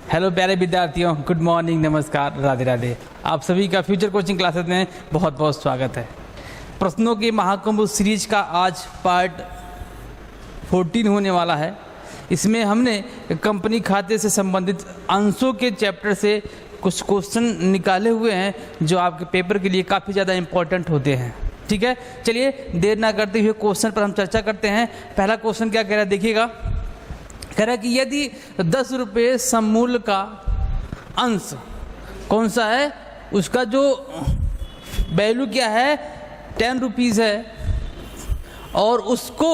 Hello प्यारे विद्यार्थियों, good morning, नमस्कार, राधे राधे। आप सभी का फ्यूचर कोचिंग क्लासेस में बहुत बहुत स्वागत है। प्रश्नों के महाकुंभ सीरीज का आज पार्ट 14 होने वाला है। इसमें हमने कंपनी खाते से संबंधित अंशों के चैप्टर से कुछ क्वेश्चन निकाले हुए हैं जो आपके पेपर के लिए काफ़ी ज़्यादा इम्पोर्टेंट होते हैं। ठीक है, चलिए देर ना करते हुए क्वेश्चन पर हम चर्चा करते हैं। पहला क्वेश्चन क्या कह रहा है, देखिएगा। कह रहा है कि यदि 10 रुपये सममूल्य का अंश कौन सा है, उसका जो वैल्यू क्या है 10 रुपीज़ है और उसको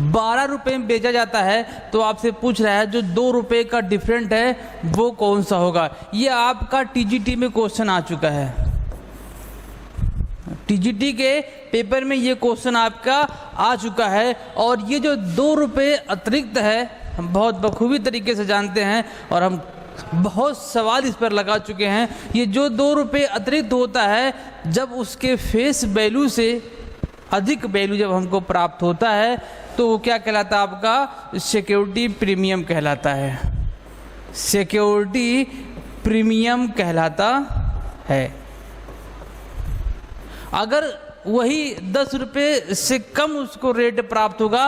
12 रुपये में बेचा जाता है, तो आपसे पूछ रहा है जो 2 रुपये का डिफरेंट है वो कौन सा होगा। ये आपका टीजीटी में क्वेश्चन आ चुका है। टीजीटी के पेपर में ये क्वेश्चन आपका आ चुका है और ये जो 2 रुपये अतिरिक्त है हम बहुत बखूबी तरीके से जानते हैं और हम बहुत सवाल इस पर लगा चुके हैं। ये जो 2 रुपये अतिरिक्त होता है, जब उसके फेस वैल्यू से अधिक वैल्यू जब हमको प्राप्त होता है तो वो क्या कहलाता है, आपका सिक्योरिटी प्रीमियम कहलाता है। सिक्योरिटी प्रीमियम कहलाता है। अगर वही 10 रुपये से कम उसको रेट प्राप्त होगा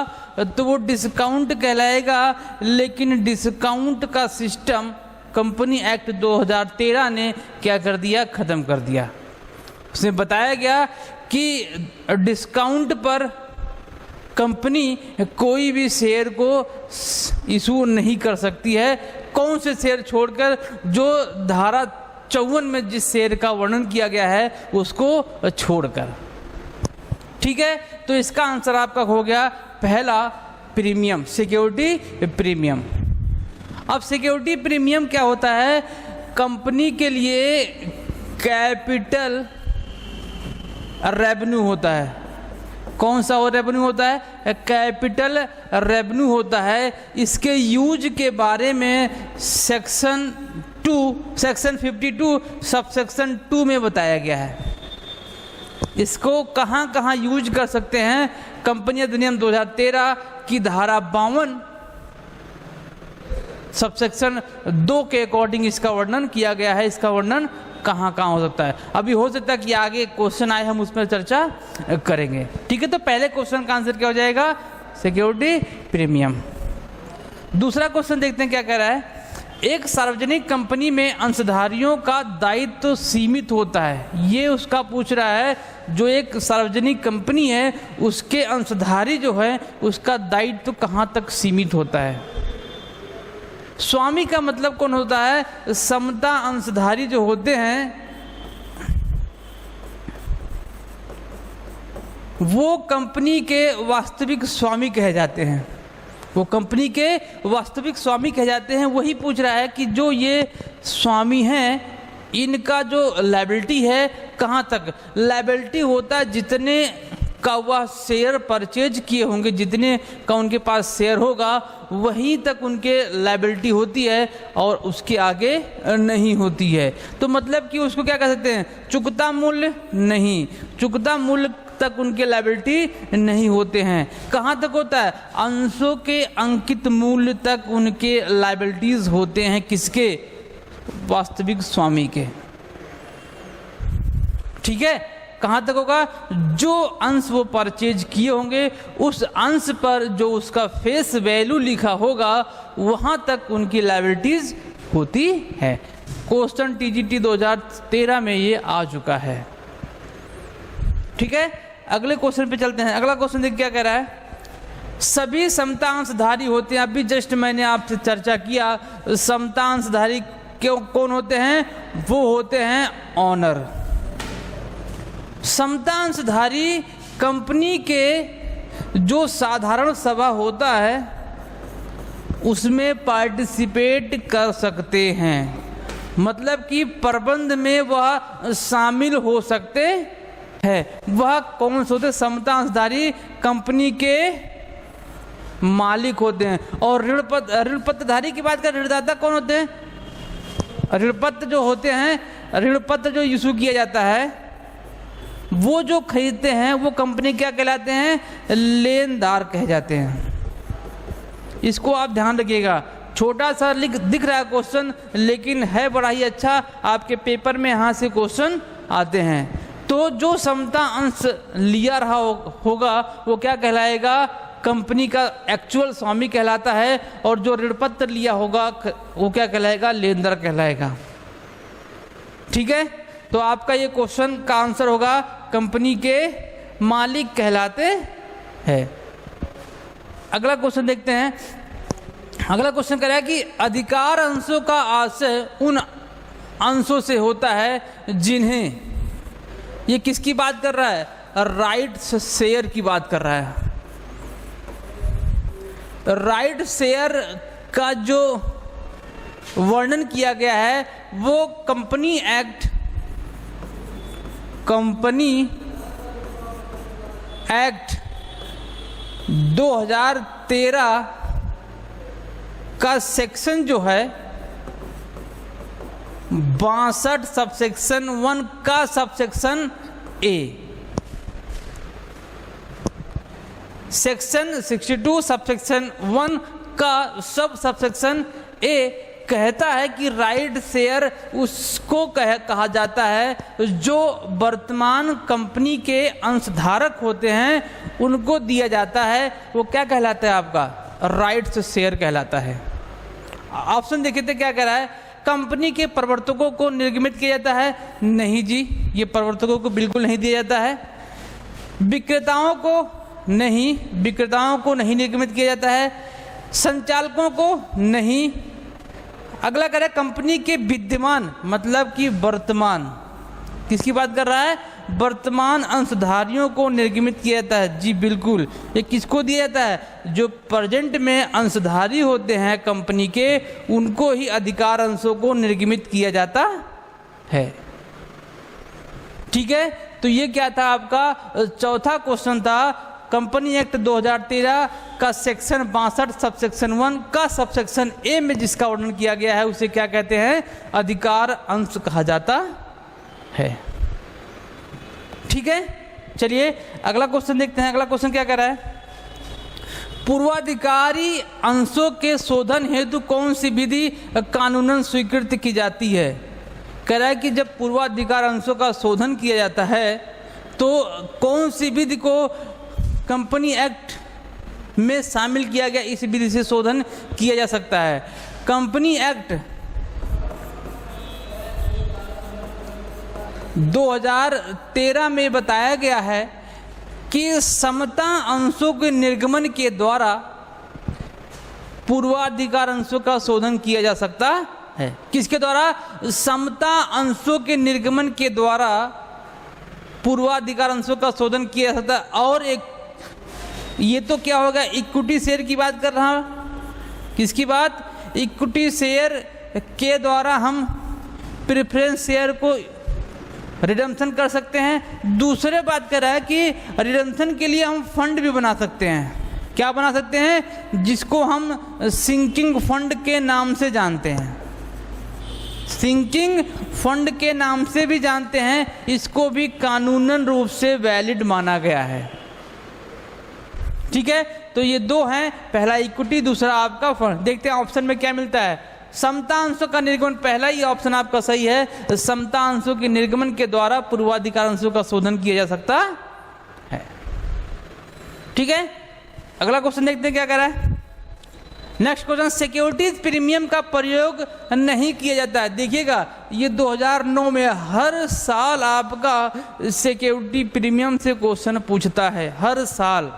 तो वो डिस्काउंट कहलाएगा, लेकिन डिस्काउंट का सिस्टम कंपनी एक्ट 2013 ने क्या कर दिया, ख़त्म कर दिया। उसमें बताया गया कि डिस्काउंट पर कंपनी कोई भी शेयर को इशू नहीं कर सकती है। कौन से शेयर छोड़कर, जो धारा 54 में जिस शेयर का वर्णन किया गया है उसको छोड़कर। ठीक है, तो इसका आंसर आपका हो गया पहला प्रीमियम, सिक्योरिटी प्रीमियम। अब सिक्योरिटी प्रीमियम क्या होता है, कंपनी के लिए कैपिटल रेवेन्यू होता है। कौन सा वो रेवेन्यू होता है, कैपिटल रेवेन्यू होता है। इसके यूज के बारे में सेक्शन 52 सबसेक्शन 2 में बताया गया है। इसको कहाँ कहाँ यूज कर सकते हैं, कंपनी अधिनियम 2013 की धारा 52 सबसेक्शन 2 के अकॉर्डिंग इसका वर्णन किया गया है। इसका वर्णन कहाँ कहाँ हो सकता है, अभी हो सकता है कि आगे क्वेश्चन आए हम उसमें चर्चा करेंगे। ठीक है, तो पहले क्वेश्चन का आंसर क्या हो जाएगा, सिक्योरिटी प्रीमियम। दूसरा क्वेश्चन देखते हैं क्या कह रहा है। एक सार्वजनिक कंपनी में अंशधारियों का दायित्व तो सीमित होता है। ये उसका पूछ रहा है, जो एक सार्वजनिक कंपनी है उसके अंशधारी जो है उसका दायित्व तो कहाँ तक सीमित होता है। स्वामी का मतलब कौन होता है, समता अंशधारी जो होते हैं वो कंपनी के वास्तविक स्वामी कहे जाते हैं। वो कंपनी के वास्तविक स्वामी कहे जाते हैं। वही पूछ रहा है कि जो ये स्वामी हैं इनका जो लायबिलिटी है कहाँ तक। लायबिलिटी होता है जितने का वह शेयर परचेज किए होंगे, जितने का उनके पास शेयर होगा वहीं तक उनके लायबिलिटी होती है और उसके आगे नहीं होती है। तो मतलब कि उसको क्या कह सकते हैं, चुकता मूल्य नहीं, चुकता मूल्य तक उनके लायबिलिटी नहीं होते हैं। कहाँ तक होता है, अंशों के अंकित मूल्य तक उनके लायबिलिटीज होते हैं। किसके, वास्तविक स्वामी के। ठीक है, कहाँ तक होगा, जो अंश वो परचेज किए होंगे उस अंश पर जो उसका फेस वैल्यू लिखा होगा वहाँ तक उनकी लायबिलिटीज होती है। क्वेश्चन टीजीटी 2013 में ये आ चुका है। ठीक है, अगले क्वेश्चन पे चलते हैं। अगला क्वेश्चन देखिए क्या कह रहा है। सभी समता अंशधारी होते हैं। अभी जस्ट मैंने आपसे चर्चा किया, समता अंशधारी क्यों कौन होते हैं, वो होते हैं ऑनर। समता अंशधारी कंपनी के जो साधारण सभा होता है उसमें पार्टिसिपेट कर सकते हैं। मतलब कि प्रबंध में वह शामिल हो सकते है। वह कौन से होते, समता अंशधारी कंपनी के मालिक होते हैं। और ऋणपत्रधारी की बात करें, ऋणदाता कौन होते हैं, ऋणपत्र जो होते हैं, ऋणपत्र जो इशू किया जाता है वो जो खरीदते हैं वो कंपनी क्या कहलाते हैं, लेनदार कहे जाते हैं। इसको आप ध्यान रखिएगा। छोटा सा दिख रहा है क्वेश्चन, लेकिन है बड़ा ही अच्छा, आपके पेपर में यहाँ से क्वेश्चन आते हैं। तो जो समता अंश लिया रहा होगा वो क्या कहलाएगा, कंपनी का एक्चुअल स्वामी कहलाता है, और जो ऋण पत्र लिया होगा वो क्या कहलाएगा, लेनदार कहलाएगा। ठीक है, तो आपका ये क्वेश्चन का आंसर होगा कंपनी के मालिक कहलाते हैं। अगला क्वेश्चन देखते हैं। अगला क्वेश्चन कह रहा है कि अधिकार अंशों का आशय उन अंशों से होता है जिन्हें, ये किसकी बात कर रहा है, राइट्स शेयर की बात कर रहा है। राइट शेयर का जो वर्णन किया गया है वो कंपनी एक्ट 2013 का सेक्शन जो है 62 सबसेक्शन 1 का सबसेक्शन ए, सेक्शन 62 सबसेक्शन 1 का सबसेक्शन ए कहता है कि राइट शेयर उसको कहा जाता है जो वर्तमान कंपनी के अंशधारक होते हैं उनको दिया जाता है। वो क्या कहलाता है, आपका राइट्स शेयर कहलाता है। ऑप्शन देखिए तो क्या कह रहा है, कंपनी के प्रवर्तकों को निर्गमित किया जाता है, नहीं जी, ये प्रवर्तकों को बिल्कुल नहीं दिया जाता है। विक्रेताओं को नहीं निर्गमित किया जाता है। संचालकों को नहीं। अगला कह रहा है कंपनी के विद्यमान, मतलब कि वर्तमान, किसकी बात कर रहा है, वर्तमान अंशधारियों को निर्गमित किया जाता है। जी बिल्कुल, ये किसको दिया जाता है, जो प्रेजेंट में अंशधारी होते हैं कंपनी के, उनको ही अधिकार अंशों को निर्गमित किया जाता है। ठीक है, तो ये क्या था आपका चौथा क्वेश्चन था, कंपनी एक्ट 2013 का सेक्शन 62 सबसेक्शन 1 का सबसेक्शन ए में जिसका वर्णन किया गया है उसे क्या कहते हैं, अधिकार अंश कहा जाता है। ठीक है, चलिए अगला क्वेश्चन देखते हैं। अगला क्वेश्चन क्या कह रहा है, पूर्वाधिकारी अंशों के शोधन हेतु कौन सी विधि कानूनन स्वीकृत की जाती है। कह रहा है कि जब पूर्वाधिकार अंशों का शोधन किया जाता है तो कौन सी विधि को कंपनी एक्ट में शामिल किया गया, इस विधि से शोधन किया जा सकता है। कंपनी एक्ट 2013 में बताया गया है कि समता अंशों के निर्गमन के द्वारा पूर्वाधिकार अंशों का शोधन किया जा सकता है। किसके द्वारा, समता अंशों के निर्गमन के द्वारा पूर्वाधिकार अंशों का शोधन किया जा सकता है। और एक ये तो क्या होगा, इक्विटी शेयर की बात कर रहा हूं, किसकी बात, इक्विटी शेयर के द्वारा हम प्रेफरेंस शेयर को रिडम्पशन कर सकते हैं। दूसरे बात कर रहा है कि रिडम्पशन के लिए हम फंड भी बना सकते हैं। क्या बना सकते हैं, जिसको हम सिंकिंग फंड के नाम से जानते हैं, सिंकिंग फंड के नाम से भी जानते हैं। इसको भी कानूनन रूप से वैलिड माना गया है। ठीक है, तो ये दो हैं, पहला इक्विटी, दूसरा आपका फंड। देखते हैं ऑप्शन में क्या मिलता है, समता अंशों का निर्गमन, पहला ही ऑप्शन आपका सही है। समता अंशों के निर्गमन के द्वारा पूर्वाधिकार अंशों का शोधन किया जा सकता है। ठीक है, अगला क्वेश्चन देखते हैं क्या कह रहा है। नेक्स्ट क्वेश्चन, सिक्योरिटीज प्रीमियम का प्रयोग नहीं किया जाता है। देखिएगा, ये 2009 में हर साल आपका सिक्योरिटी प्रीमियम से क्वेश्चन पूछता है, हर साल।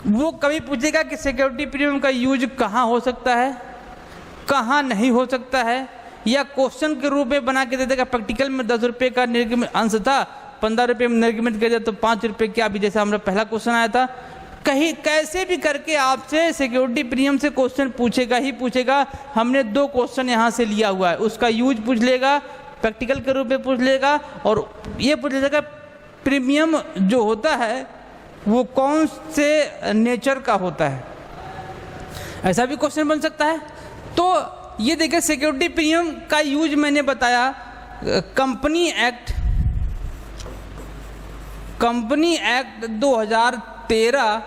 वो कभी पूछेगा कि सिक्योरिटी प्रीमियम का यूज कहाँ हो सकता है, कहाँ नहीं हो सकता है, या क्वेश्चन के रूप में बना के दे देगा। प्रैक्टिकल में 10 रुपये का निर्गमित अंश था, 15 रुपये में निर्गमित कर दिया तो 5 रुपये क्या, अभी जैसे हमारा पहला क्वेश्चन आया था। कहीं कैसे भी करके आपसे सिक्योरिटी प्रीमियम से क्वेश्चन पूछेगा ही पूछेगा। हमने 2 क्वेश्चन यहाँ से लिया हुआ है, उसका यूज पूछ लेगा, प्रैक्टिकल के रूप में पूछ लेगा, और ये पूछ लेगा प्रीमियम जो होता है वो कौन से नेचर का होता है, ऐसा भी क्वेश्चन बन सकता है। तो ये देखिए, सिक्योरिटी प्रीमियम का यूज मैंने बताया, कंपनी एक्ट 2013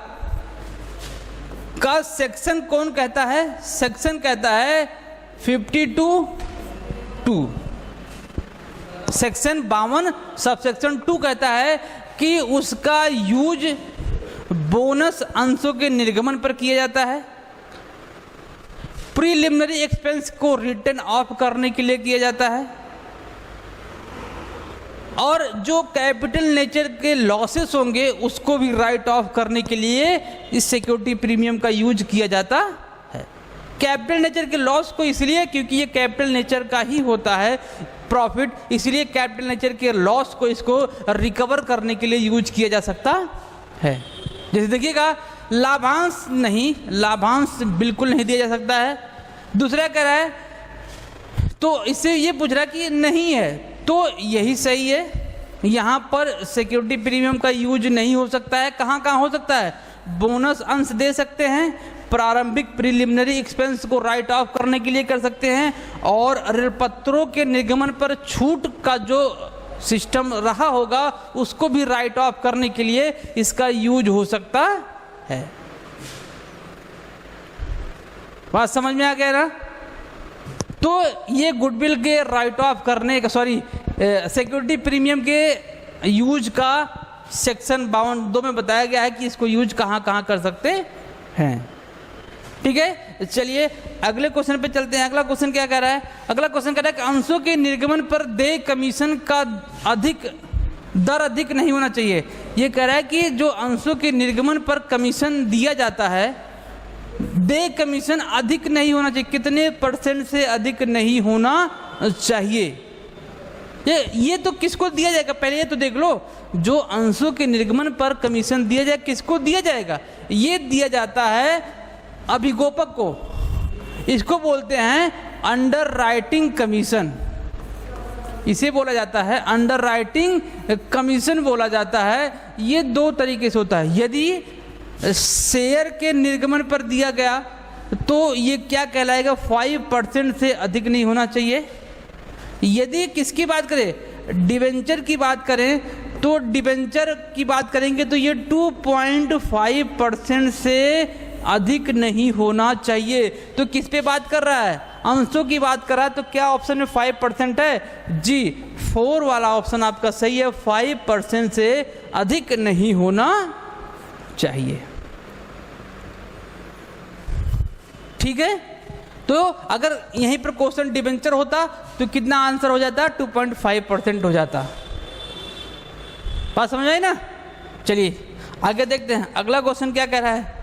का सेक्शन कौन कहता है? सेक्शन कहता है 52(2). सेक्शन 52 सब सेक्शन 2 कहता है कि उसका यूज बोनस अंशों के निर्गमन पर किया जाता है, प्रीलिमिनरी एक्सपेंस को रिटर्न ऑफ करने के लिए किया जाता है, और जो कैपिटल नेचर के लॉसेस होंगे उसको भी राइट ऑफ करने के लिए इस सिक्योरिटी प्रीमियम का यूज किया जाता है। कैपिटल नेचर के लॉस को इसलिए क्योंकि ये कैपिटल नेचर का ही होता है प्रॉफिट, इसलिए कैपिटल नेचर के लॉस को इसको रिकवर करने के लिए यूज किया जा सकता है। जैसे देखिएगा, लाभांश नहीं, लाभांश बिल्कुल नहीं दिया जा सकता है। दूसरा कह रहा है, तो इससे ये पूछ रहा है कि नहीं है, तो यही सही है, यहाँ पर सिक्योरिटी प्रीमियम का यूज नहीं हो सकता है। कहाँ कहाँ हो सकता है? बोनस अंश दे सकते हैं, प्रारंभिक प्रीलिमिनरी एक्सपेंस को राइट ऑफ करने के लिए कर सकते हैं, और ऋण पत्रों के निर्गमन पर छूट का जो सिस्टम रहा होगा उसको भी राइट ऑफ करने के लिए इसका यूज हो सकता है। बात समझ में आ गया ना? तो ये गुडविल के राइट ऑफ करने का, सॉरी, सिक्योरिटी प्रीमियम के यूज का सेक्शन 52(2) में बताया गया है कि इसको यूज कहाँ कहाँ कर सकते हैं। ठीक है, चलिए अगले क्वेश्चन पे चलते हैं। अगला क्वेश्चन क्या कह रहा है? अगला क्वेश्चन कह रहा है कि अंशों के निर्गमन पर देय कमीशन का दर अधिक नहीं होना चाहिए। ये कह रहा है कि जो अंशों के निर्गमन पर कमीशन दिया जाता है, देय कमीशन अधिक नहीं होना चाहिए। कितने % से अधिक नहीं होना चाहिए? ये तो किसको दिया जाएगा? पहले ये तो देख लो, जो अंशों के निर्गमन पर कमीशन दिया जाए किसको दिया जाएगा? ये दिया जाता है अभिगोपक को। इसको बोलते हैं अंडर राइटिंग कमीशन, इसे बोला जाता है अंडर राइटिंग कमीशन बोला जाता है। ये 2 तरीके से होता है। यदि शेयर के निर्गमन पर दिया गया तो ये क्या कहलाएगा? 5% से अधिक नहीं होना चाहिए। यदि किसकी बात करें? डिवेंचर की बात करें तो डिवेंचर की बात करेंगे तो ये 2.5% से अधिक नहीं होना चाहिए। तो किस पे बात कर रहा है? अंशों की बात कर रहा है। तो क्या ऑप्शन में 5% है? जी, 4 वाला ऑप्शन आपका सही है। 5% से अधिक नहीं होना चाहिए। ठीक है, तो अगर यहीं पर क्वेश्चन डिबेंचर होता तो कितना आंसर हो जाता? 2.5% हो जाता। बात समझ आई ना? चलिए आगे देखते हैं। अगला क्वेश्चन क्या कह रहा है?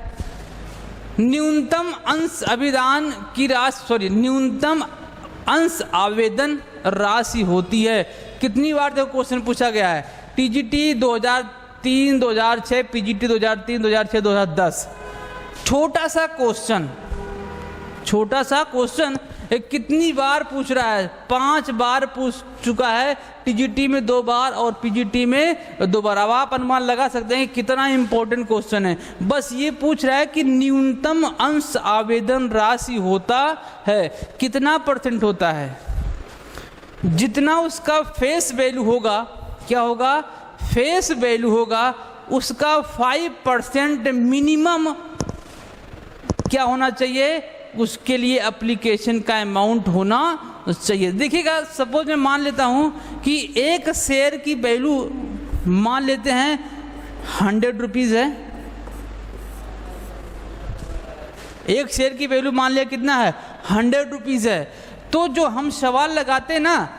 न्यूनतम अंश अभिदान की राशि, सॉरी, न्यूनतम अंश आवेदन राशि होती है। कितनी बार देखो क्वेश्चन पूछा गया है? TGT 2003, 2006, PGT 2003, 2006, 2010। छोटा सा क्वेश्चन कितनी बार पूछ रहा है? 5 बार पूछ चुका है। टीजीटी में 2 बार और पीजीटी में 2 बार। अब आप अनुमान लगा सकते हैं कितना इंपॉर्टेंट क्वेश्चन है। बस ये पूछ रहा है कि न्यूनतम अंश आवेदन राशि होता है कितना % होता है? जितना उसका फेस वैल्यू होगा, क्या होगा? फेस वैल्यू होगा, उसका 5% मिनिमम क्या होना चाहिए? उसके लिए एप्लीकेशन का अमाउंट होना चाहिए। देखिएगा, सपोज मैं मान लेता हूं कि एक शेयर की वैल्यू मान लेते हैं 100 रुपीज़ है। एक शेयर की वैल्यू मान लिया कितना है? 100 रुपीज़ है। तो जो हम सवाल लगाते हैं ना,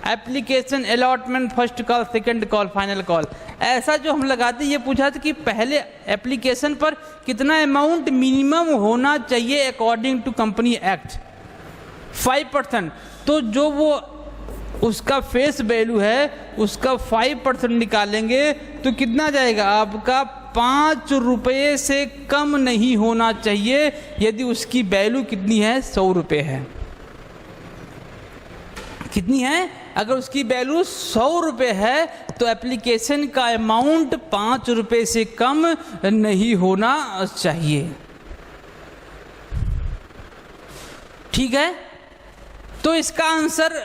application, allotment, first call, second call, final call, ऐसा जो हम लगाते हैं, ये पूछा था कि पहले एप्लीकेशन पर कितना अमाउंट मिनिमम होना चाहिए अकॉर्डिंग टू कंपनी एक्ट? 5%। तो जो वो उसका फेस वैल्यू है उसका 5% निकालेंगे तो कितना जाएगा आपका? 5 रुपये से कम नहीं होना चाहिए यदि उसकी वैल्यू कितनी है? 100 रुपये है। कितनी है? अगर उसकी वैल्यू 100 रुपये है तो एप्लीकेशन का अमाउंट 5 रुपये से कम नहीं होना चाहिए। ठीक है, तो इसका आंसर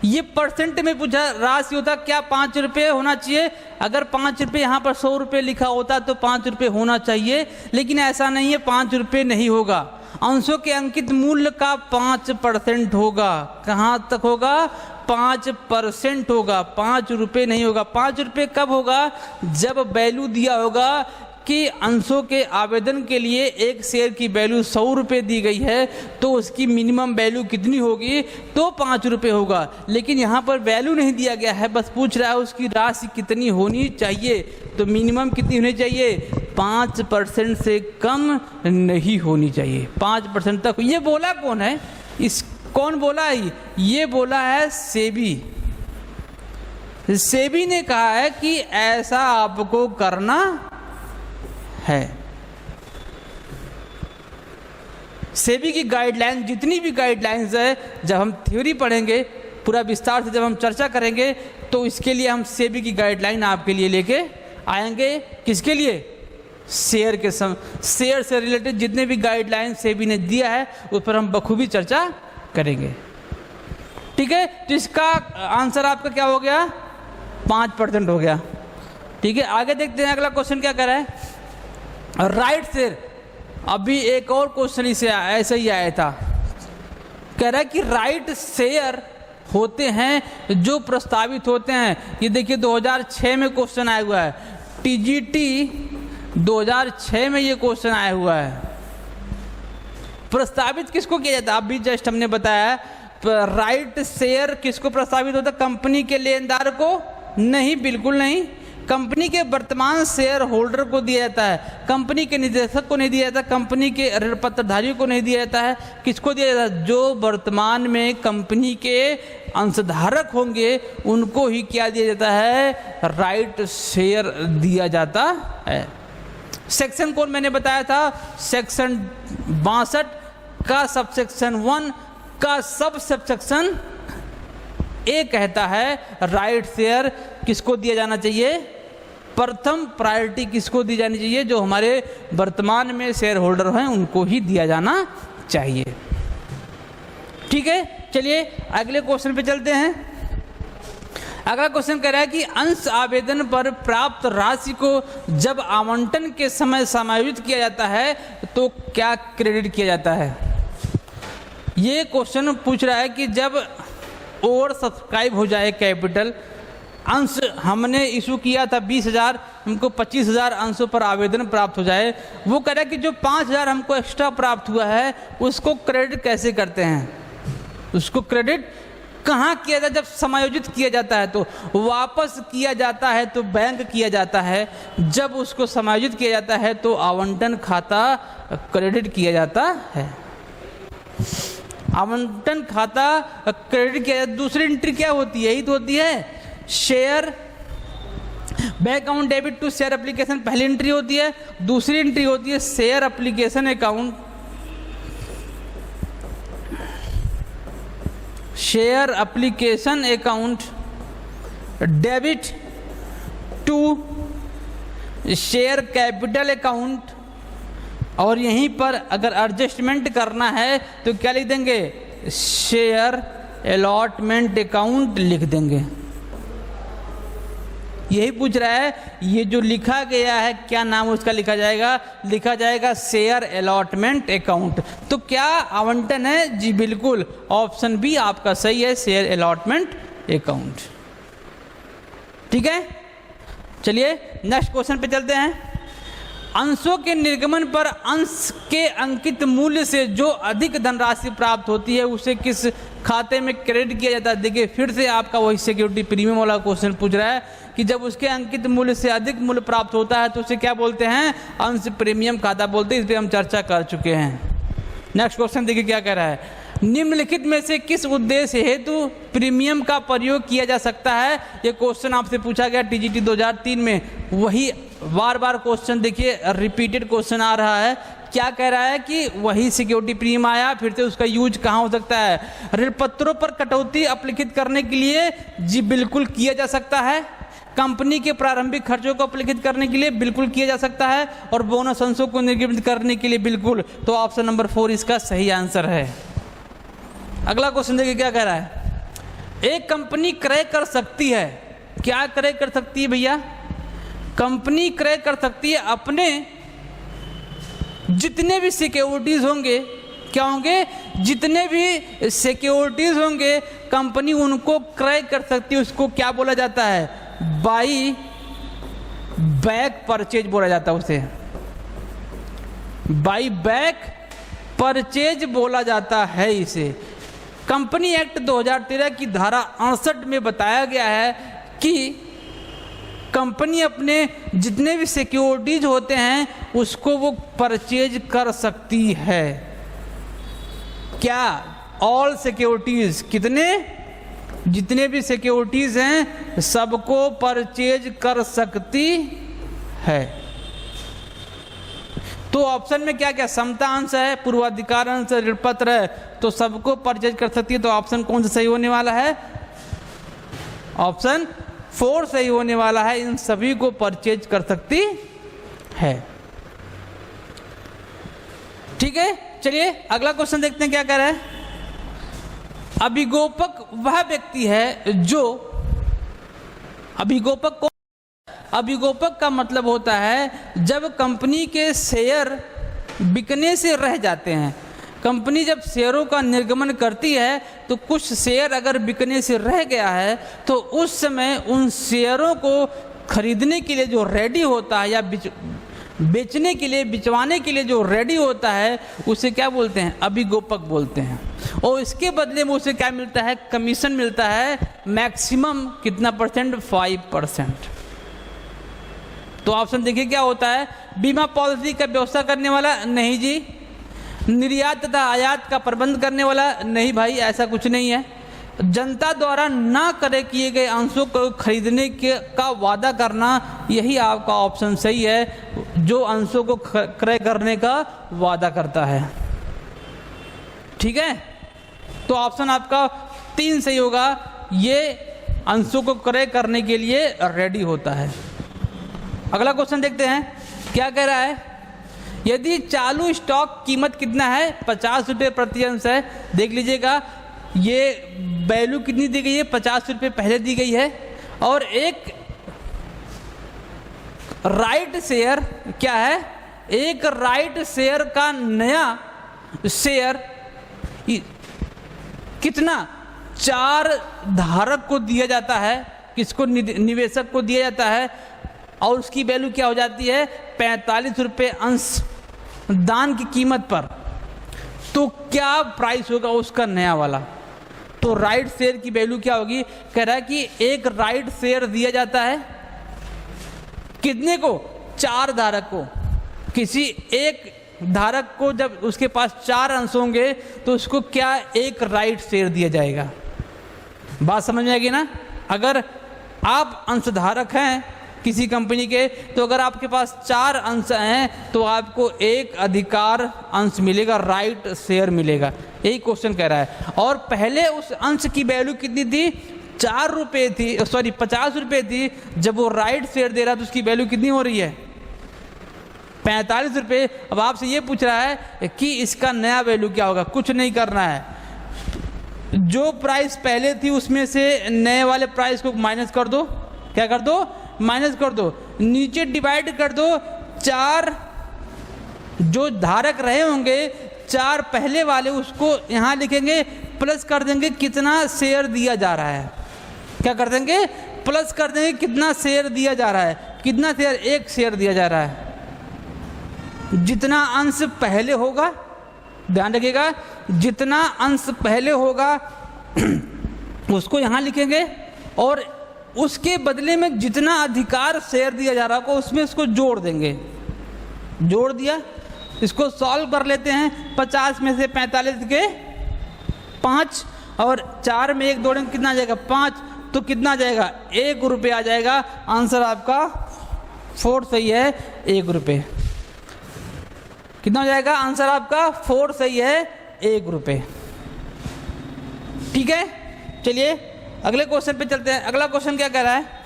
ये % में पूछा, राशि होता क्या? 5 रुपये होना चाहिए। अगर 5 रुपये यहाँ पर 100 रुपये लिखा होता तो 5 रुपये होना चाहिए, लेकिन ऐसा नहीं है, 5 रुपये नहीं होगा। अंशों के अंकित मूल्य का 5% होगा। कहाँ तक होगा? 5% होगा, 5 रुपये नहीं होगा। 5 रुपये कब होगा? जब वैल्यू दिया होगा कि अंशों के आवेदन के लिए एक शेयर की वैल्यू 100 रुपये दी गई है, तो उसकी मिनिमम वैल्यू कितनी होगी? तो 5 रुपये होगा। लेकिन यहाँ पर वैल्यू नहीं दिया गया है, बस पूछ रहा है उसकी राशि कितनी होनी चाहिए। तो मिनिमम कितनी होनी चाहिए? 5% से कम नहीं होनी चाहिए, 5% तक। ये बोला कौन है? कौन बोला है? ये बोला है सेबी। सेबी ने कहा है कि ऐसा आपको करना है। सेबी की गाइडलाइन, जितनी भी गाइडलाइंस है, जब हम थ्योरी पढ़ेंगे पूरा विस्तार से, जब हम चर्चा करेंगे, तो इसके लिए हम सेबी की गाइडलाइन आपके लिए लेके आएंगे। किसके लिए? शेयर के शेयर से रिलेटेड जितने भी गाइडलाइन सेबी ने दिया है उस पर हम बखूबी चर्चा करेंगे। ठीक है, तो इसका आंसर आपका क्या हो गया? 5% हो गया। ठीक है, आगे देखते हैं अगला क्वेश्चन क्या कर रहा है। राइट शेयर, अभी एक और क्वेश्चन इसे ऐसा ही आया था। कह रहा है कि राइट शेयर होते हैं जो प्रस्तावित होते हैं। ये देखिए 2006 में क्वेश्चन आया हुआ है, टीजीटी 2006 में ये क्वेश्चन आया हुआ है। प्रस्तावित किसको किया जाता है? अभी जस्ट हमने बताया, राइट शेयर किसको प्रस्तावित होता है? कंपनी के लेनदार को? नहीं, बिल्कुल नहीं। कंपनी के वर्तमान शेयर होल्डर को दिया जाता है, कंपनी के निदेशक को नहीं दिया जाता, कंपनी के ऋण पत्रधारियों को नहीं दिया जाता है। किसको दिया जाता है? जो वर्तमान में कंपनी के अंशधारक होंगे उनको ही क्या दिया जाता है? राइट शेयर दिया जाता है। सेक्शन कौन मैंने बताया था? सेक्शन 62 का सबसेक्शन 1 का सबसेक्शन ए कहता है राइट शेयर किसको दिया जाना चाहिए? प्रथम प्रायोरिटी किसको दी जानी चाहिए? जो हमारे वर्तमान में शेयर होल्डर हैं उनको ही दिया जाना चाहिए। ठीक है, चलिए अगले क्वेश्चन पे चलते हैं। अगला क्वेश्चन कह रहा है कि अंश आवेदन पर प्राप्त राशि को जब आवंटन के समय समायोजित किया जाता है तो क्या क्रेडिट किया जाता है? ये क्वेश्चन पूछ रहा है कि जब ओवर सब्सक्राइब हो जाए कैपिटल, अंश हमने इशू किया था 20,000, हमको 25,000 अंशों पर आवेदन प्राप्त हो जाए, वो कह रहा है कि जो 5,000 हमको एक्स्ट्रा प्राप्त हुआ है उसको क्रेडिट कैसे करते हैं? उसको क्रेडिट कहाँ किया जाता है? जब समायोजित किया जाता है तो वापस किया जाता है तो बैंक किया जाता है, जब उसको समायोजित किया जाता है तो आवंटन खाता क्रेडिट किया जाता है। आवंटन खाता क्रेडिट किया जाता है। दूसरी एंट्री क्या होती है? यही तो होती है share bank account debit to share application, पहली एंट्री होती है। दूसरी एंट्री होती है share application account, share application account debit to share capital account. और यहीं पर अगर एडजस्टमेंट करना है तो क्या लिख देंगे? शेयर अलॉटमेंट अकाउंट लिख देंगे। यही पूछ रहा है, ये जो लिखा गया है क्या नाम उसका लिखा जाएगा? लिखा जाएगा शेयर अलॉटमेंट अकाउंट। तो क्या आवंटन है? जी बिल्कुल, ऑप्शन बी आपका सही है, शेयर अलॉटमेंट अकाउंट। ठीक है, चलिए नेक्स्ट क्वेश्चन पे चलते हैं। अंशों के निर्गमन पर अंश के अंकित मूल्य से जो अधिक धनराशि प्राप्त होती है उसे किस खाते में क्रेडिट किया जाता है? देखिए फिर से आपका वही सिक्योरिटी प्रीमियम वाला क्वेश्चन पूछ रहा है कि जब उसके अंकित मूल्य से अधिक मूल्य प्राप्त होता है तो उसे क्या बोलते हैं? अंश प्रीमियम खाता बोलते हैं। इस पर हम चर्चा कर चुके हैं। नेक्स्ट क्वेश्चन देखिए क्या कह रहा है। निम्नलिखित में से किस उद्देश्य हेतु प्रीमियम का प्रयोग किया जा सकता है? ये क्वेश्चन आपसे पूछा गया टीजीटी 2003 में। वही बार बार क्वेश्चन देखिए रिपीटेड क्वेश्चन आ रहा है। क्या कह रहा है कि वही सिक्योरिटी प्रीमियम आया, फिर से उसका यूज कहाँ हो सकता है? ऋण पत्रों पर कटौती अपलिखित करने के लिए जी बिल्कुल किया जा सकता है। कंपनी के प्रारंभिक खर्चों को अपलिखित करने के लिए बिल्कुल किया जा सकता है। और बोनस अंशों को निर्गमित करने के लिए बिल्कुल। तो ऑप्शन नंबर 4 इसका सही आंसर है। अगला क्वेश्चन देखिए क्या कह रहा है। एक कंपनी क्रय कर सकती है, क्या क्रय कर सकती है भैया? कंपनी क्रय कर सकती है अपने जितने भी सिक्योरिटीज होंगे, क्या होंगे, जितने भी सिक्योरिटीज होंगे कंपनी उनको क्रय कर सकती है। उसको क्या बोला जाता है, बाई बैक परचेज बोला जाता है, उसे बाई बैक परचेज बोला जाता है। इसे कंपनी एक्ट 2013 की धारा 68 में बताया गया है कि कंपनी अपने जितने भी सिक्योरिटीज होते हैं उसको वो परचेज कर सकती है। क्या, ऑल सिक्योरिटीज, कितने, जितने भी सिक्योरिटीज हैं सबको परचेज कर सकती है। तो ऑप्शन में क्या क्या, समता अंश है, पूर्वाधिकार अंश, ऋण पत्र है, तो सबको परचेज कर सकती है। तो ऑप्शन कौन सा सही होने वाला है, ऑप्शन 4 सही होने वाला है, इन सभी को परचेज कर सकती है। ठीक है, चलिए अगला क्वेश्चन देखते हैं क्या कह रहा है। अभिगोपक वह व्यक्ति है जो, अभिगोपक को, अभिगोपक का मतलब होता है जब कंपनी के शेयर बिकने से रह जाते हैं। कंपनी जब शेयरों का निर्गमन करती है तो कुछ शेयर अगर बिकने से रह गया है तो उस समय उन शेयरों को खरीदने के लिए जो रेडी होता है या बेचने के लिए, बिचवाने के लिए जो रेडी होता है उसे क्या बोलते हैं, अभिगोपक बोलते हैं। और इसके बदले में उसे क्या मिलता है, कमीशन मिलता है, मैक्सिमम कितना परसेंट, 5%। तो ऑप्शन देखिए क्या होता है, बीमा पॉलिसी का व्यवस्था करने वाला, नहीं जी। निर्यात तथा आयात का प्रबंध करने वाला, नहीं भाई ऐसा कुछ नहीं है। जनता द्वारा ना करे किए गए अंशों को खरीदने के का वादा करना, यही आपका ऑप्शन सही है, जो अंशों को क्रय करने का वादा करता है। ठीक है, तो ऑप्शन आपका 3 सही होगा, ये अंशों को क्रय करने के लिए रेडी होता है। अगला क्वेश्चन देखते हैं क्या कह रहा है। यदि चालू स्टॉक कीमत कितना है, 50 रुपये प्रति अंश है। देख लीजिएगा ये वैल्यू कितनी दी गई है, 50 रुपये पहले दी गई है। और एक राइट शेयर क्या है, एक राइट शेयर का नया शेयर कितना, 4 धारक को दिया जाता है, किसको, निवेशक को दिया जाता है। और उसकी वैल्यू क्या हो जाती है, 45 रुपये अंश दान की कीमत पर। तो क्या प्राइस होगा उसका नया वाला, तो राइट शेयर की वैल्यू क्या होगी, कह रहा है कि एक राइट शेयर दिया जाता है कितने को, 4 धारक को। किसी एक धारक को जब उसके पास 4 अंश होंगे तो उसको क्या, एक राइट शेयर दिया जाएगा। बात समझ में आएगी ना। अगर आप अंशधारक हैं किसी कंपनी के, तो अगर आपके पास 4 अंश हैं तो आपको एक अधिकार अंश मिलेगा, राइट शेयर मिलेगा। यही क्वेश्चन कह रहा है। और पहले उस अंश की वैल्यू कितनी थी, 4 रुपये थी, सॉरी 50 रुपये थी। जब वो राइट शेयर दे रहा तो उसकी वैल्यू कितनी हो रही है, 45 रुपये। अब आपसे ये पूछ रहा है कि इसका नया वैल्यू क्या होगा, कुछ नहीं करना है। जो प्राइस पहले थी उसमें से नए वाले प्राइस को माइनस कर दो, क्या कर दो, माइनस कर दो, नीचे डिवाइड कर दो। 4 जो धारक रहे होंगे, 4 पहले वाले, उसको यहाँ लिखेंगे, प्लस कर देंगे कितना शेयर दिया जा रहा है। क्या कर देंगे, प्लस कर देंगे कितना शेयर दिया जा रहा है। कितना शेयर, 1 शेयर दिया जा रहा है। जितना अंश पहले होगा, ध्यान रखिएगा, जितना अंश पहले होगा उसको यहाँ लिखेंगे, और उसके बदले में जितना अधिकार शेयर दिया जा रहा होगा उसमें उसको जोड़ देंगे। जोड़ दिया, इसको सॉल्व कर लेते हैं। 50 में से 45 के 5 और 4 में 1 जोड़ेंगे, कितना आ जाएगा, 5। तो कितना आ जाएगा, 1 रुपये आ जाएगा। आंसर आपका 4 सही है, 1 रुपये। कितना हो जाएगा, आंसर आपका 4 सही है, 1 रुपये। ठीक है, चलिए अगले क्वेश्चन पे चलते हैं। अगला क्वेश्चन क्या कह रहा है,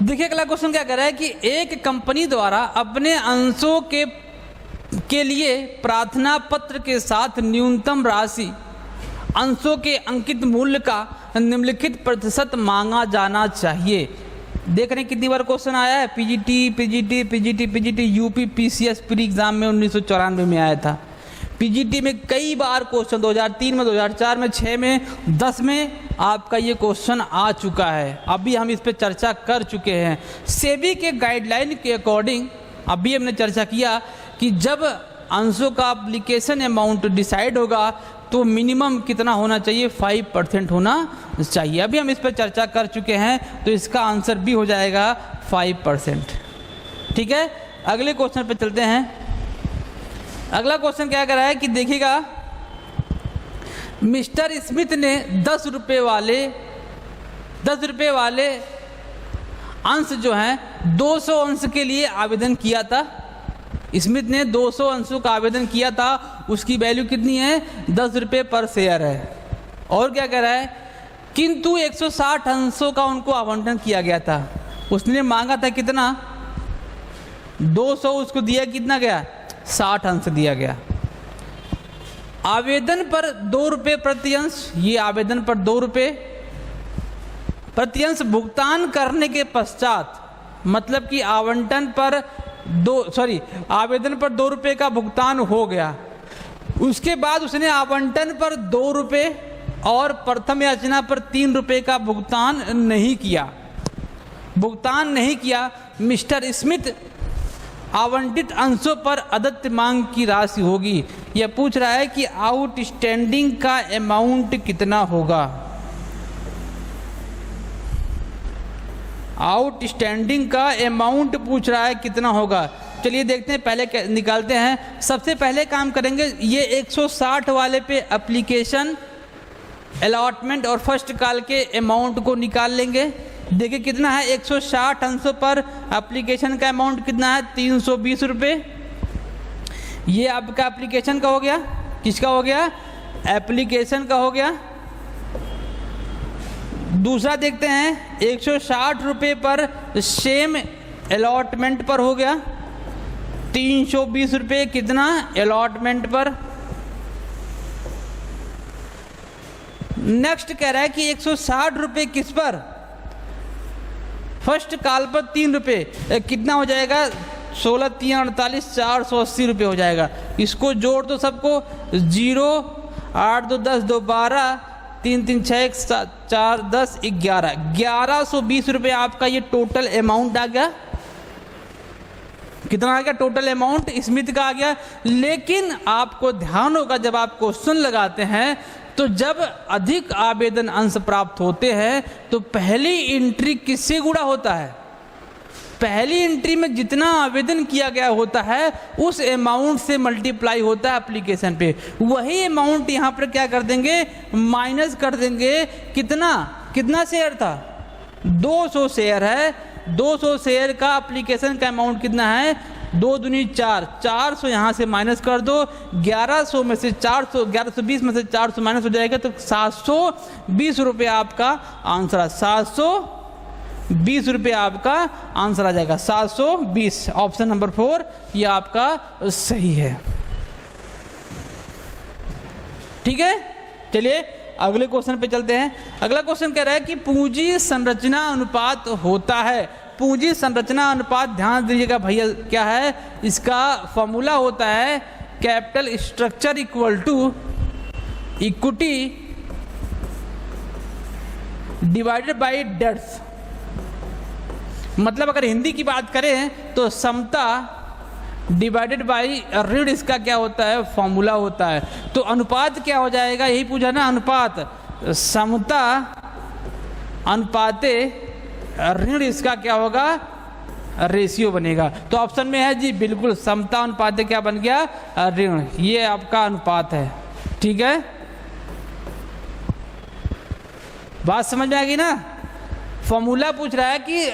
देखिए अगला क्वेश्चन क्या कह रहा है कि एक कंपनी द्वारा अपने अंशों के लिए प्रार्थना पत्र के साथ न्यूनतम राशि अंशों के अंकित मूल्य का निम्नलिखित प्रतिशत मांगा जाना चाहिए। देख रहे हैं कितनी बार क्वेश्चन आया है, PGT UP PCS pre exam में 1994 में आया था। पीजीटी में कई बार क्वेश्चन 2003 में, 2004 में, 6 में, 10 में आपका ये क्वेश्चन आ चुका है। अभी हम इस पे चर्चा कर चुके हैं। सेबी के गाइडलाइन के अकॉर्डिंग अभी हमने चर्चा किया कि जब अंशों का एप्लीकेशन अमाउंट डिसाइड होगा तो मिनिमम कितना होना चाहिए, 5% होना चाहिए। अभी हम इस पर चर्चा कर चुके हैं, तो इसका आंसर भी हो जाएगा 5%। ठीक है, अगले क्वेश्चन पे चलते हैं। अगला क्वेश्चन क्या कर रहा है कि देखिएगा, मिस्टर स्मिथ ने 10 रुपये वाले अंश जो हैं 200 अंश के लिए आवेदन किया था। स्मिथ ने 200 अंशों का आवेदन किया था, उसकी वैल्यू कितनी है, 10 रुपये पर शेयर है। और क्या कह रहा है, किंतु 160 अंशों का उनको आवंटन किया गया था। उसने मांगा था कितना, 200, उसको दिया कितना गया, 60 अंश दिया गया। आवेदन पर 2 रुपये प्रति अंश, ये आवेदन पर 2 रुपये प्रति अंश भुगतान करने के पश्चात, मतलब कि आवेदन पर 2 रुपये का भुगतान हो गया। उसके बाद उसने आवंटन पर 2 रुपये और प्रथम याचना पर 3 रुपये का भुगतान नहीं किया। मिस्टर स्मिथ आवंटित अंशों पर अदत्त मांग की राशि होगी। यह पूछ रहा है कि आउटस्टैंडिंग का अमाउंट कितना होगा। आउटस्टैंडिंग का अमाउंट पूछ रहा है कितना होगा। चलिए देखते हैं, पहले निकालते हैं। सबसे पहले काम करेंगे, ये 160 वाले पे एप्लीकेशन अलॉटमेंट और फर्स्ट कॉल के अमाउंट को निकाल लेंगे। देखिए कितना है, 160 अंशों पर एप्लीकेशन का अमाउंट कितना है, 320 रुपये। ये आपका एप्लीकेशन का हो गया। किसका हो गया, एप्लीकेशन का हो गया। दूसरा देखते हैं, 160 रुपये पर सेम अलॉटमेंट पर हो गया, 320 रुपये कितना, अलॉटमेंट पर। नेक्स्ट कह रहा है कि 160 रुपये किस पर, फर्स्ट कॉल पर 3 रुपये, कितना हो जाएगा, 16 3 48 480 रुपये हो जाएगा। इसको जोड़ दो सबको, 0 8 2 10 2 12 3 3 6 1 4 10 11 1120 रुपये आपका ये टोटल अमाउंट आ गया। कितना आ गया टोटल अमाउंट, स्मिथ का आ गया। लेकिन आपको ध्यान होगा, जब आप क्वेश्चन लगाते हैं तो जब अधिक आवेदन अंश प्राप्त होते हैं तो पहली एंट्री किससे गुणा होता है, पहली एंट्री में जितना आवेदन किया गया होता है उस अमाउंट से मल्टीप्लाई होता है एप्लीकेशन पे। वही अमाउंट यहाँ पर क्या कर देंगे, माइनस कर देंगे। कितना शेयर था, 200 शेयर है। 200 शेयर का एप्लीकेशन का अमाउंट कितना है, 2 दूनी 4, 400 यहाँ से माइनस कर दो। 1100 में से 400, 1120 में से 400 माइनस हो जाएगा तो 720 रुपये आपका आंसर है। 720 रुपये आपका आंसर आ जाएगा। 720, ऑप्शन नंबर 4 ये आपका सही है। ठीक है, चलिए अगले क्वेश्चन पे चलते हैं। अगला क्वेश्चन कह रहा है कि पूंजी संरचना अनुपात होता है। पूंजी संरचना अनुपात, ध्यान दीजिएगा भैया, क्या है इसका फॉर्मूला होता है, capital structure equal to equity divided by debts. मतलब अगर हिंदी की बात करें तो समता डिवाइडेड बाय ऋण, इसका क्या होता है, फॉर्मूला होता है। तो अनुपात क्या हो जाएगा, यही पूछा ना, अनुपात समता अनुपाते ऋण, इसका क्या होगा, रेशियो बनेगा। तो ऑप्शन में है जी बिल्कुल, समता अनुपाते क्या बन गया, ऋण। ये आपका अनुपात है। ठीक है, बात समझ में आ गई ना। फॉर्मूला पूछ रहा है कि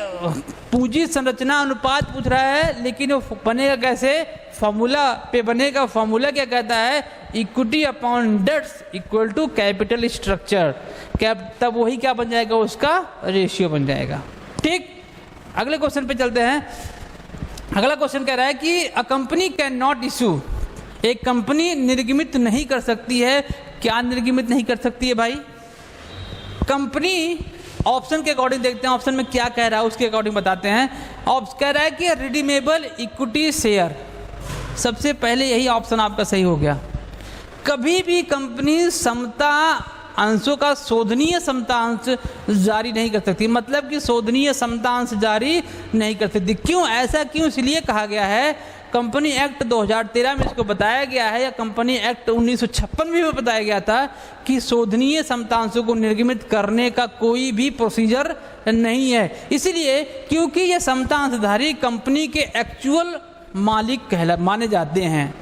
पूंजी संरचना अनुपात पूछ रहा है, लेकिन वो बनेगा कैसे, फॉर्मूला पे बनेगा। फॉर्मूला क्या कहता है, equity upon debts equal to capital structure. तब वही क्या बन जाएगा, उसका रेशियो बन जाएगा। ठीक, अगले क्वेश्चन पे चलते हैं। अगला क्वेश्चन कह रहा है कि a company can not issue, एक कंपनी निर्गमित नहीं कर सकती है। क्या निर्गमित नहीं कर सकती है भाई? कंपनी, ऑप्शन के अकॉर्डिंग देखते हैं ऑप्शन में क्या कह रहा है, उसके अकॉर्डिंग बताते हैं। ऑप्शन कह रहा है कि रिडीमेबल इक्विटी शेयर, सबसे पहले यही ऑप्शन आपका सही हो गया। कभी भी कंपनी समता अंशों का शोधनीय समता अंश जारी नहीं कर सकती, मतलब कि शोधनीय समता अंश जारी नहीं कर सकती। क्यों? ऐसा क्यों? इसलिए कहा गया है, कंपनी एक्ट 2013 में इसको बताया गया है, या कंपनी एक्ट 1956 में बताया गया था कि शोधनीय समतांशों को निर्गमित करने का कोई भी प्रोसीजर नहीं है। इसलिए क्योंकि ये समतांशधारी कंपनी के एक्चुअल मालिक माने जाते हैं,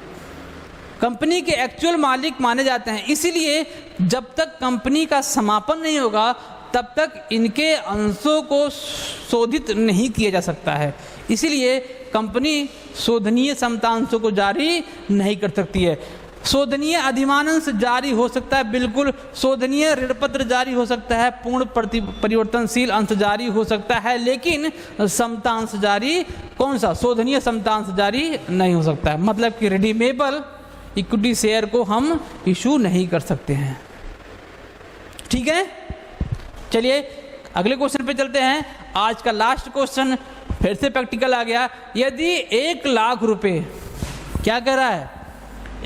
कंपनी के एक्चुअल मालिक माने जाते हैं। इसलिए जब तक कंपनी का समापन नहीं होगा तब तक इनके अंशों को शोधित नहीं किया जा सकता है। इसलिए कंपनी शोधनीय समतांशों को जारी नहीं कर सकती है। शोधनीय अधिमानंश जारी हो सकता है, बिल्कुल। शोधनीय ऋणपत्र जारी हो सकता है, पूर्ण परिवर्तनशील अंश जारी हो सकता है, लेकिन समतांश जारी, कौन सा? शोधनीय समतांश जारी नहीं हो सकता है। मतलब कि रिडीमेबल इक्विटी शेयर को हम इशू नहीं कर सकते हैं। ठीक है, चलिए अगले क्वेश्चन पे चलते हैं। आज का लास्ट क्वेश्चन फिर से प्रैक्टिकल आ गया। यदि 1 लाख रुपए, क्या कह रहा है?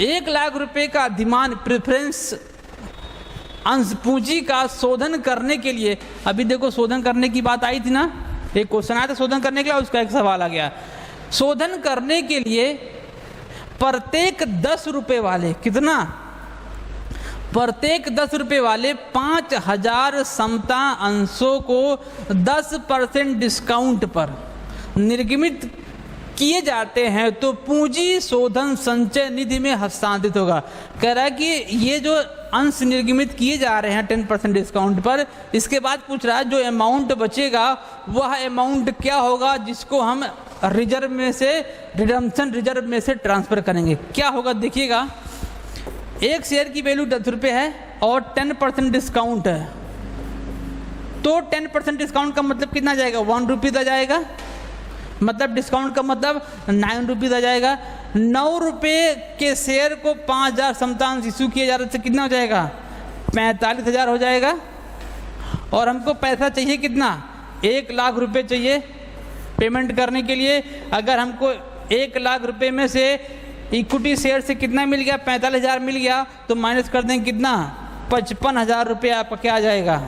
1 लाख रुपए का अधिमान प्रेफरेंस अंश पूंजी का शोधन करने के लिए, अभी देखो शोधन करने की बात आई थी ना, एक क्वेश्चन आया था शोधन करने के लिए, उसका एक सवाल आ गया। शोधन करने के लिए प्रत्येक 10 रुपए वाले, कितना? प्रत्येक 10 रुपए वाले 5000 समता अंशों को 10% डिस्काउंट पर निर्गमित किए जाते हैं तो पूंजी शोधन संचय निधि में हस्तांतरित होगा। कह रहा है कि ये जो अंश निर्गमित किए जा रहे हैं 10% डिस्काउंट पर, इसके बाद पूछ रहा है जो अमाउंट बचेगा वह अमाउंट क्या होगा जिसको हम रिजर्व में से, रिडम्पशन रिजर्व में से ट्रांसफर करेंगे। क्या होगा देखिएगा, एक शेयर की वैल्यू 10 रुपये है और 10% डिस्काउंट है, तो 10% डिस्काउंट का मतलब कितना जाएगा? 1 रुपीज़ आ जाएगा। मतलब डिस्काउंट का मतलब 9 रुपीज़ आ जाएगा। 9 रुपये के शेयर को 5000 समतांश इशू किए जा रहे थे, कितना हो जाएगा? 45,000 हो जाएगा। और हमको पैसा चाहिए कितना? 1 लाख रुपये चाहिए पेमेंट करने के लिए। अगर हमको 1 लाख रुपये में से इक्विटी शेयर से कितना मिल गया? 45,000 मिल गया, तो माइनस कर देंगे कितना? 55,000 रुपये आपका क्या आ जाएगा?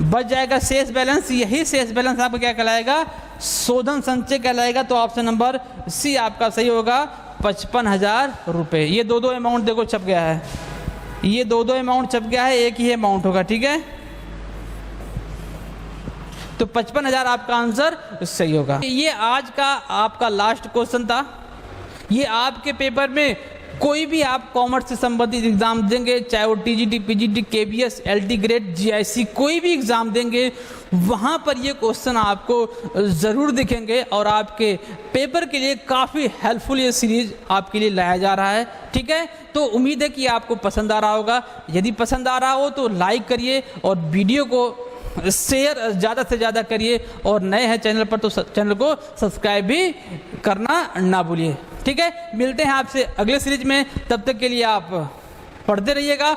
बच जाएगा शेष बैलेंस। यही शेष बैलेंस आपका क्या कहलाएगा? शोधन संचय कहलाएगा। तो ऑप्शन नंबर सी आपका सही होगा, 55,000 रुपये। ये दो अमाउंट देखो छप गया है, ये दो अमाउंट छप गया है, एक ही अमाउंट होगा। ठीक है, तो 55,000 आपका आंसर सही होगा। ये आज का आपका लास्ट क्वेश्चन था। ये आपके पेपर में कोई भी आप कॉमर्स से संबंधित एग्जाम देंगे, चाहे वो TGT, PGT, KBS, LT grade, GIC, कोई भी एग्जाम देंगे, वहाँ पर ये क्वेश्चन आपको ज़रूर दिखेंगे और आपके पेपर के लिए काफ़ी हेल्पफुल ये सीरीज आपके लिए लाया जा रहा है। ठीक है, तो उम्मीद है कि आपको पसंद आ रहा होगा। यदि पसंद आ रहा हो तो लाइक करिए और वीडियो को शेयर ज़्यादा से ज़्यादा करिए, और नए हैं चैनल पर तो चैनल को सब्सक्राइब भी करना ना भूलिए। ठीक है, मिलते हैं आपसे अगले सीरीज में, तब तक के लिए आप पढ़ते रहिएगा।